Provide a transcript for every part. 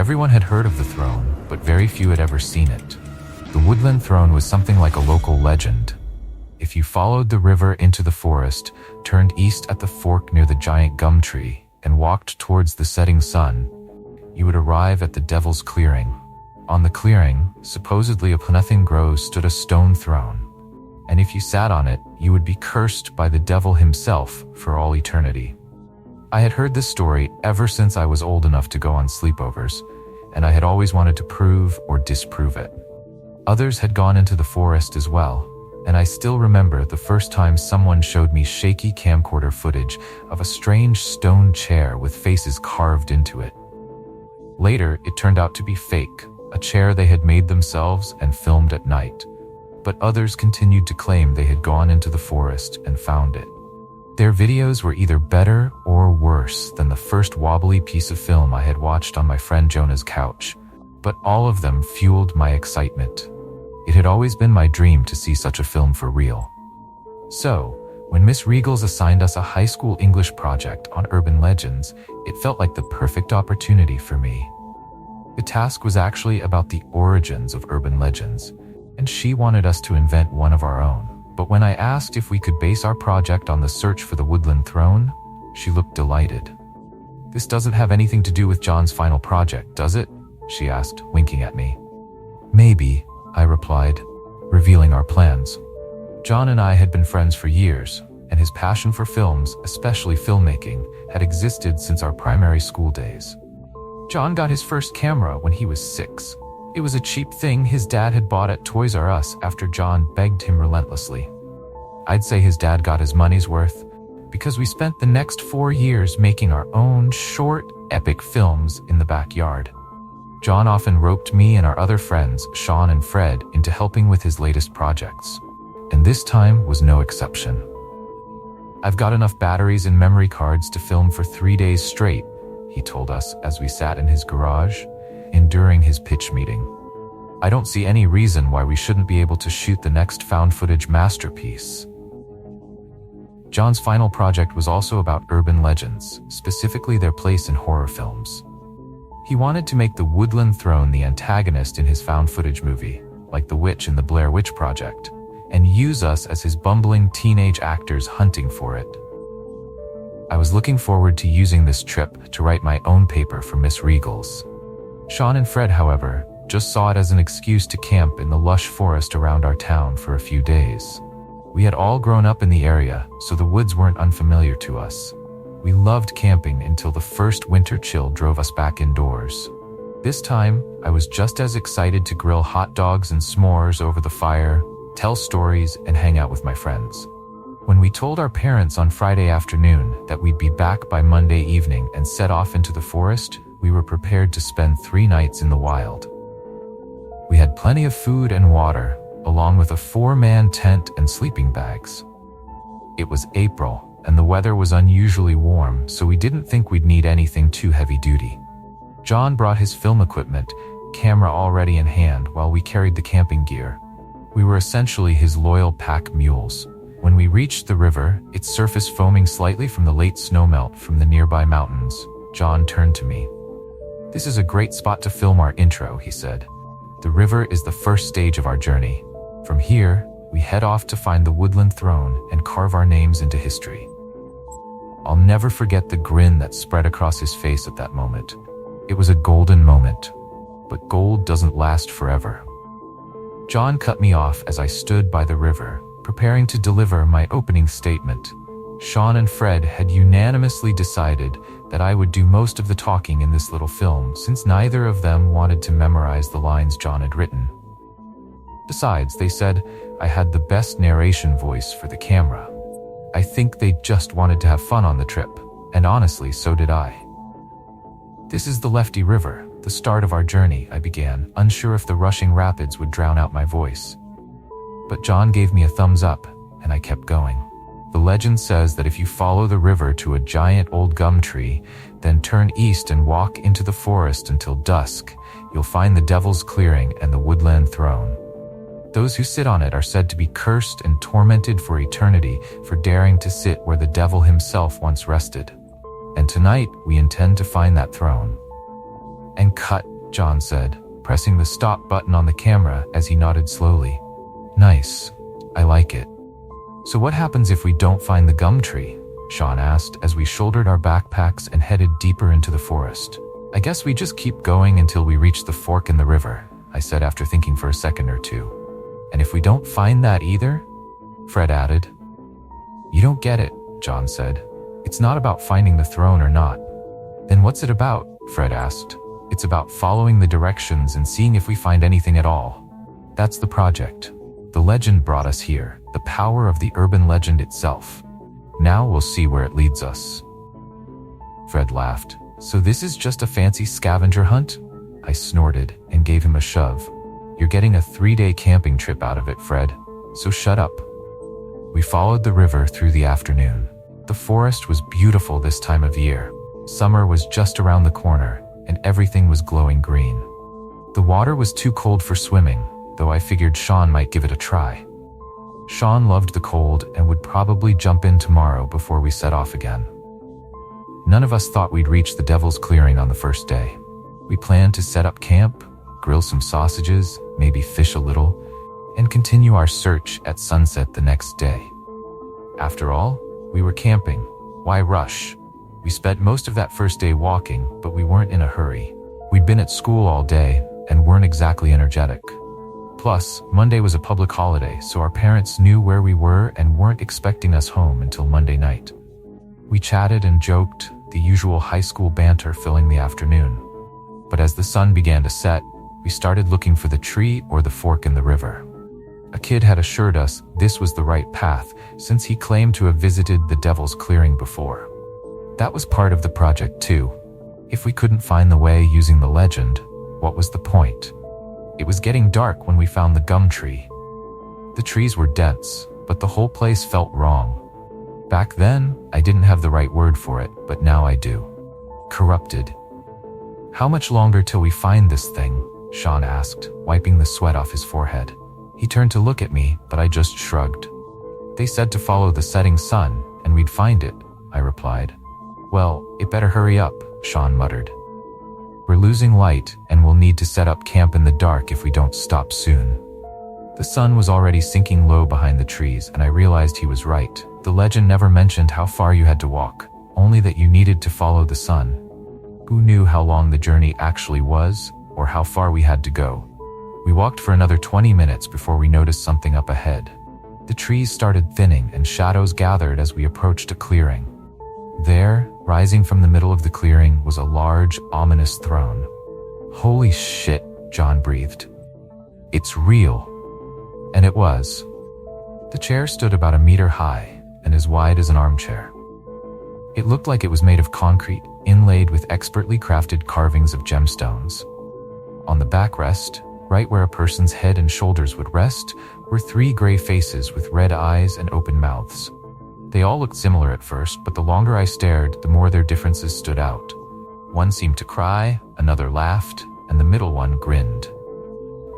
Everyone had heard of the throne, but very few had ever seen it. The woodland throne was something like a local legend. If you followed the river into the forest, turned east at the fork near the giant gum tree, and walked towards the setting sun, you would arrive at the Devil's Clearing. On the clearing, supposedly upon nothing grows, stood a stone throne. And if you sat on it, you would be cursed by the devil himself for all eternity. I had heard this story ever since I was old enough to go on sleepovers, and I had always wanted to prove or disprove it. Others had gone into the forest as well, and I still remember the first time someone showed me shaky camcorder footage of a strange stone chair with faces carved into it. Later, it turned out to be fake, a chair they had made themselves and filmed at night. But others continued to claim they had gone into the forest and found it. Their videos were either better or worse than the first wobbly piece of film I had watched on my friend Jonah's couch, but all of them fueled my excitement. It had always been my dream to see such a film for real. So, when Miss Regals assigned us a high school English project on urban legends, it felt like the perfect opportunity for me. The task was actually about the origins of urban legends, and she wanted us to invent one of our own. But when I asked if we could base our project on the search for the woodland throne, she looked delighted. "This doesn't have anything to do with John's final project, does it?" she asked, winking at me. "Maybe," I replied, revealing our plans. John and I had been friends for years, and his passion for films, especially filmmaking, had existed since our primary school days. John got his first camera when he was 6. It was a cheap thing his dad had bought at Toys R Us after John begged him relentlessly. I'd say his dad got his money's worth, because we spent the next 4 years making our own short, epic films in the backyard. John often roped me and our other friends, Sean and Fred, into helping with his latest projects. And this time was no exception. "I've got enough batteries and memory cards to film for 3 days straight," he told us as we sat in his garage, enduring his pitch meeting. "I don't see any reason why we shouldn't be able to shoot the next found footage masterpiece." John's final project was also about urban legends, specifically their place in horror films. He wanted to make the woodland throne the antagonist in his found footage movie, like the witch in the Blair Witch Project, and use us as his bumbling teenage actors hunting for it. I was looking forward to using this trip to write my own paper for Miss Regals. Sean and Fred, however, just saw it as an excuse to camp in the lush forest around our town for a few days. We had all grown up in the area, so the woods weren't unfamiliar to us. We loved camping until the first winter chill drove us back indoors. This time, I was just as excited to grill hot dogs and s'mores over the fire, tell stories, and hang out with my friends. When we told our parents on Friday afternoon that we'd be back by Monday evening and set off into the forest, we were prepared to spend 3 nights in the wild. We had plenty of food and water, along with a 4-man tent and sleeping bags. It was April, and the weather was unusually warm, so we didn't think we'd need anything too heavy-duty. John brought his film equipment, camera already in hand, while we carried the camping gear. We were essentially his loyal pack mules. When we reached the river, its surface foaming slightly from the late snowmelt from the nearby mountains, John turned to me. "This is a great spot to film our intro," he said. "The river is the first stage of our journey. From here, we head off to find the woodland throne and carve our names into history." I'll never forget the grin that spread across his face at that moment. It was a golden moment, but gold doesn't last forever. John cut me off as I stood by the river, preparing to deliver my opening statement. Sean and Fred had unanimously decided that I would do most of the talking in this little film, since neither of them wanted to memorize the lines John had written. Besides, they said I had the best narration voice for the camera. I think they just wanted to have fun on the trip, and honestly, so did I. "This is the Lefty River, the start of our journey," I began, unsure if the rushing rapids would drown out my voice. But John gave me a thumbs up, and I kept going. "The legend says that if you follow the river to a giant old gum tree, then turn east and walk into the forest until dusk, you'll find the Devil's Clearing and the woodland throne. Those who sit on it are said to be cursed and tormented for eternity for daring to sit where the devil himself once rested. And tonight, we intend to find that throne." And cut John said, pressing the stop button on the camera as he nodded slowly. Nice. I like it. So what happens if we don't find the gum tree? Sean asked as we shouldered our backpacks and headed deeper into the forest. I guess we just keep going until we reach the fork in the river, I said after thinking for a second or two. And if we don't find that either? Fred added. You don't get it, John said. It's not about finding the throne or not. Then what's it about? Fred asked. It's about following the directions and seeing if we find anything at all. That's the project. The legend brought us here, the power of the urban legend itself. Now we'll see where it leads us. Fred laughed. So this is just a fancy scavenger hunt? I snorted and gave him a shove. You're getting a 3-day camping trip out of it, Fred, so shut up. We followed the river through the afternoon. The forest was beautiful this time of year. Summer was just around the corner, and everything was glowing green. The water was too cold for swimming, though I figured Sean might give it a try. Sean loved the cold and would probably jump in tomorrow before we set off again. None of us thought we'd reach the Devil's Clearing on the first day. We planned to set up camp, grill some sausages, maybe fish a little, and continue our search at sunset the next day. After all, we were camping. Why rush? We spent most of that first day walking, but we weren't in a hurry. We'd been at school all day and weren't exactly energetic. Plus, Monday was a public holiday, so our parents knew where we were and weren't expecting us home until Monday night. We chatted and joked, the usual high school banter filling the afternoon. But as the sun began to set, we started looking for the tree or the fork in the river. A kid had assured us this was the right path since he claimed to have visited the Devil's Clearing before. That was part of the project too. If we couldn't find the way using the legend, what was the point? It was getting dark when we found the gum tree. The trees were dense, but the whole place felt wrong. Back then, I didn't have the right word for it, but now I do. Corrupted. How much longer till we find this thing? Sean asked, wiping the sweat off his forehead. He turned to look at me, but I just shrugged. They said to follow the setting sun, and we'd find it, I replied. Well, it better hurry up, Sean muttered. We're losing light, and we'll need to set up camp in the dark if we don't stop soon. The sun was already sinking low behind the trees, and I realized he was right. The legend never mentioned how far you had to walk, only that you needed to follow the sun. Who knew how long the journey actually was, or how far we had to go? We walked for another 20 minutes before we noticed something up ahead. The trees started thinning and shadows gathered as we approached a clearing. There, rising from the middle of the clearing, was a large, ominous throne. Holy shit, John breathed. It's real. And it was. The chair stood about a meter high and as wide as an armchair. It looked like it was made of concrete, inlaid with expertly crafted carvings of gemstones. On the backrest, right where a person's head and shoulders would rest, were 3 gray faces with red eyes and open mouths. They all looked similar at first, but the longer I stared, the more their differences stood out. One seemed to cry, another laughed, and the middle one grinned.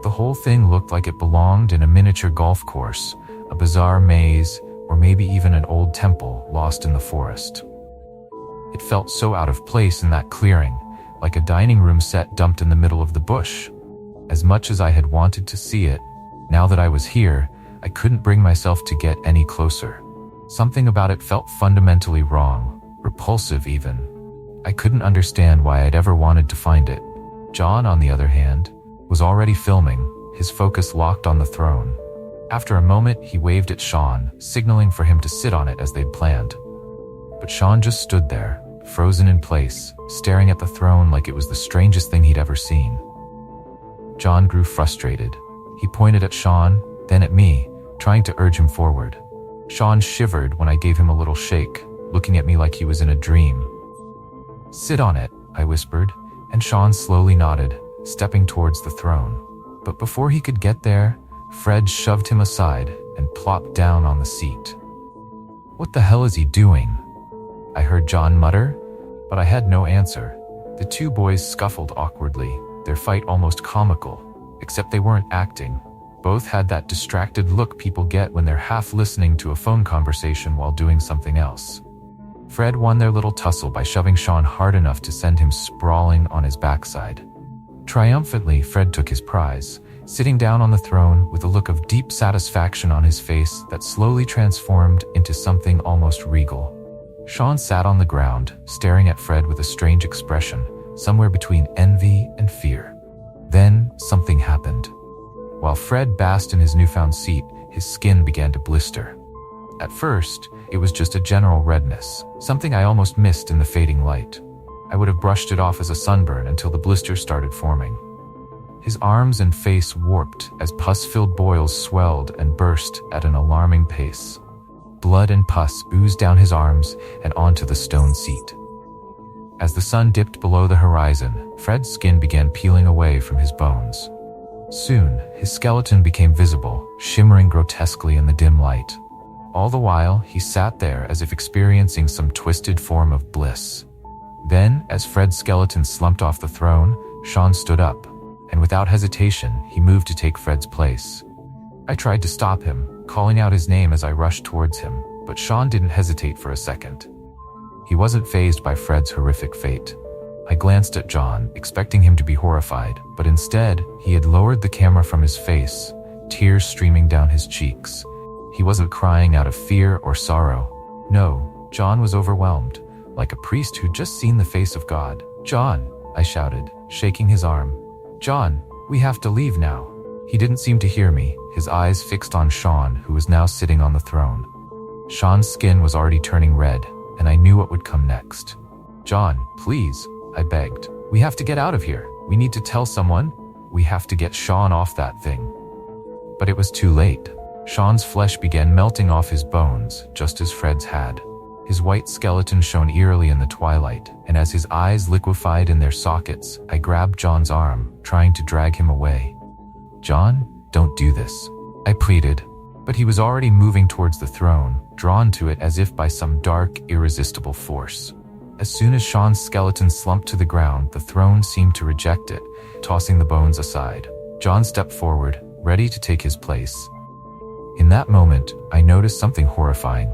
The whole thing looked like it belonged in a miniature golf course, a bizarre maze, or maybe even an old temple lost in the forest. It felt so out of place in that clearing, like a dining room set dumped in the middle of the bush. As much as I had wanted to see it, now that I was here, I couldn't bring myself to get any closer. Something about it felt fundamentally wrong, repulsive even. I couldn't understand why I'd ever wanted to find it. John, on the other hand, was already filming, his focus locked on the throne. After a moment, he waved at Sean, signaling for him to sit on it as they'd planned. But Sean just stood there, frozen in place, staring at the throne like it was the strangest thing he'd ever seen. John grew frustrated. He pointed at Sean, then at me, trying to urge him forward. Sean shivered when I gave him a little shake, looking at me like he was in a dream. "Sit on it," I whispered, and Sean slowly nodded, stepping towards the throne. But before he could get there, Fred shoved him aside and plopped down on the seat. "What the hell is he doing?" I heard John mutter, but I had no answer. The 2 boys scuffled awkwardly, their fight almost comical, except they weren't acting. Both had that distracted look people get when they're half listening to a phone conversation while doing something else. Fred won their little tussle by shoving Sean hard enough to send him sprawling on his backside. Triumphantly, Fred took his prize, sitting down on the throne with a look of deep satisfaction on his face that slowly transformed into something almost regal. Sean sat on the ground, staring at Fred with a strange expression, somewhere between envy and fear. Then, something happened. While Fred basked in his newfound seat, his skin began to blister. At first, it was just a general redness, something I almost missed in the fading light. I would have brushed it off as a sunburn until the blisters started forming. His arms and face warped as pus-filled boils swelled and burst at an alarming pace. Blood and pus oozed down his arms and onto the stone seat. As the sun dipped below the horizon, Fred's skin began peeling away from his bones. Soon, his skeleton became visible, shimmering grotesquely in the dim light. All the while, he sat there as if experiencing some twisted form of bliss. Then, as Fred's skeleton slumped off the throne, Sean stood up, and without hesitation, he moved to take Fred's place. I tried to stop him, calling out his name as I rushed towards him, but Sean didn't hesitate for a second. He wasn't fazed by Fred's horrific fate. I glanced at John, expecting him to be horrified, but instead, he had lowered the camera from his face, tears streaming down his cheeks. He wasn't crying out of fear or sorrow. No, John was overwhelmed, like a priest who'd just seen the face of God. "John," I shouted, shaking his arm. "John, we have to leave now." He didn't seem to hear me, his eyes fixed on Sean, who was now sitting on the throne. Sean's skin was already turning red, and I knew what would come next. "John, please," I begged. "We have to get out of here. We need to tell someone. We have to get Sean off that thing." But it was too late. Sean's flesh began melting off his bones, just as Fred's had. His white skeleton shone eerily in the twilight, and as his eyes liquefied in their sockets, I grabbed John's arm, trying to drag him away. "John, don't do this," I pleaded, but he was already moving towards the throne, drawn to it as if by some dark, irresistible force. As soon as Sean's skeleton slumped to the ground, the throne seemed to reject it, tossing the bones aside. John stepped forward, ready to take his place. In that moment, I noticed something horrifying.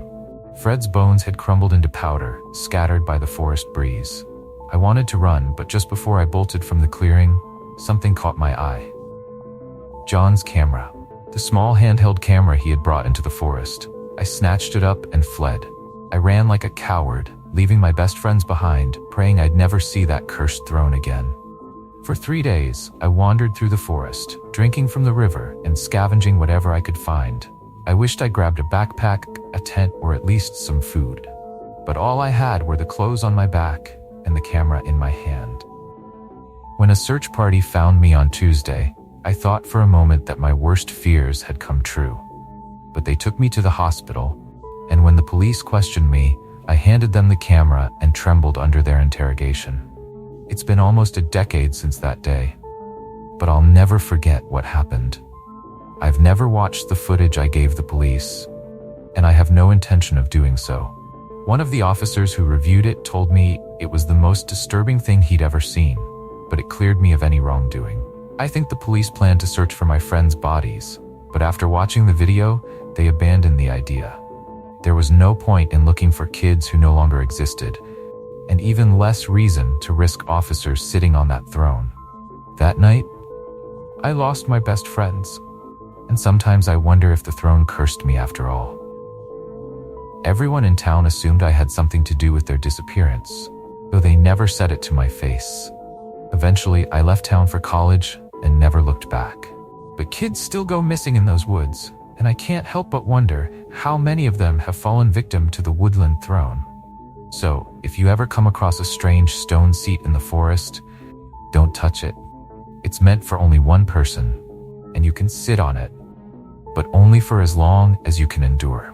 Fred's bones had crumbled into powder, scattered by the forest breeze. I wanted to run, but just before I bolted from the clearing, something caught my eye. John's camera. The small handheld camera he had brought into the forest. I snatched it up and fled. I ran like a coward, leaving my best friends behind, praying I'd never see that cursed throne again. For 3 days, I wandered through the forest, drinking from the river and scavenging whatever I could find. I wished I grabbed a backpack, a tent, or at least some food. But all I had were the clothes on my back and the camera in my hand. When a search party found me on Tuesday, I thought for a moment that my worst fears had come true. But they took me to the hospital, and when the police questioned me, I handed them the camera and trembled under their interrogation. It's been almost a decade since that day, but I'll never forget what happened. I've never watched the footage I gave the police, and I have no intention of doing so. One of the officers who reviewed it told me it was the most disturbing thing he'd ever seen, but it cleared me of any wrongdoing. I think the police planned to search for my friends' bodies, but after watching the video, they abandoned the idea. There was no point in looking for kids who no longer existed, and even less reason to risk officers sitting on that throne. That night, I lost my best friends, and sometimes I wonder if the throne cursed me after all. Everyone in town assumed I had something to do with their disappearance, though they never said it to my face. Eventually, I left town for college and never looked back. But kids still go missing in those woods, and I can't help but wonder how many of them have fallen victim to the woodland throne. So, if you ever come across a strange stone seat in the forest, don't touch it. It's meant for only one person, and you can sit on it, but only for as long as you can endure.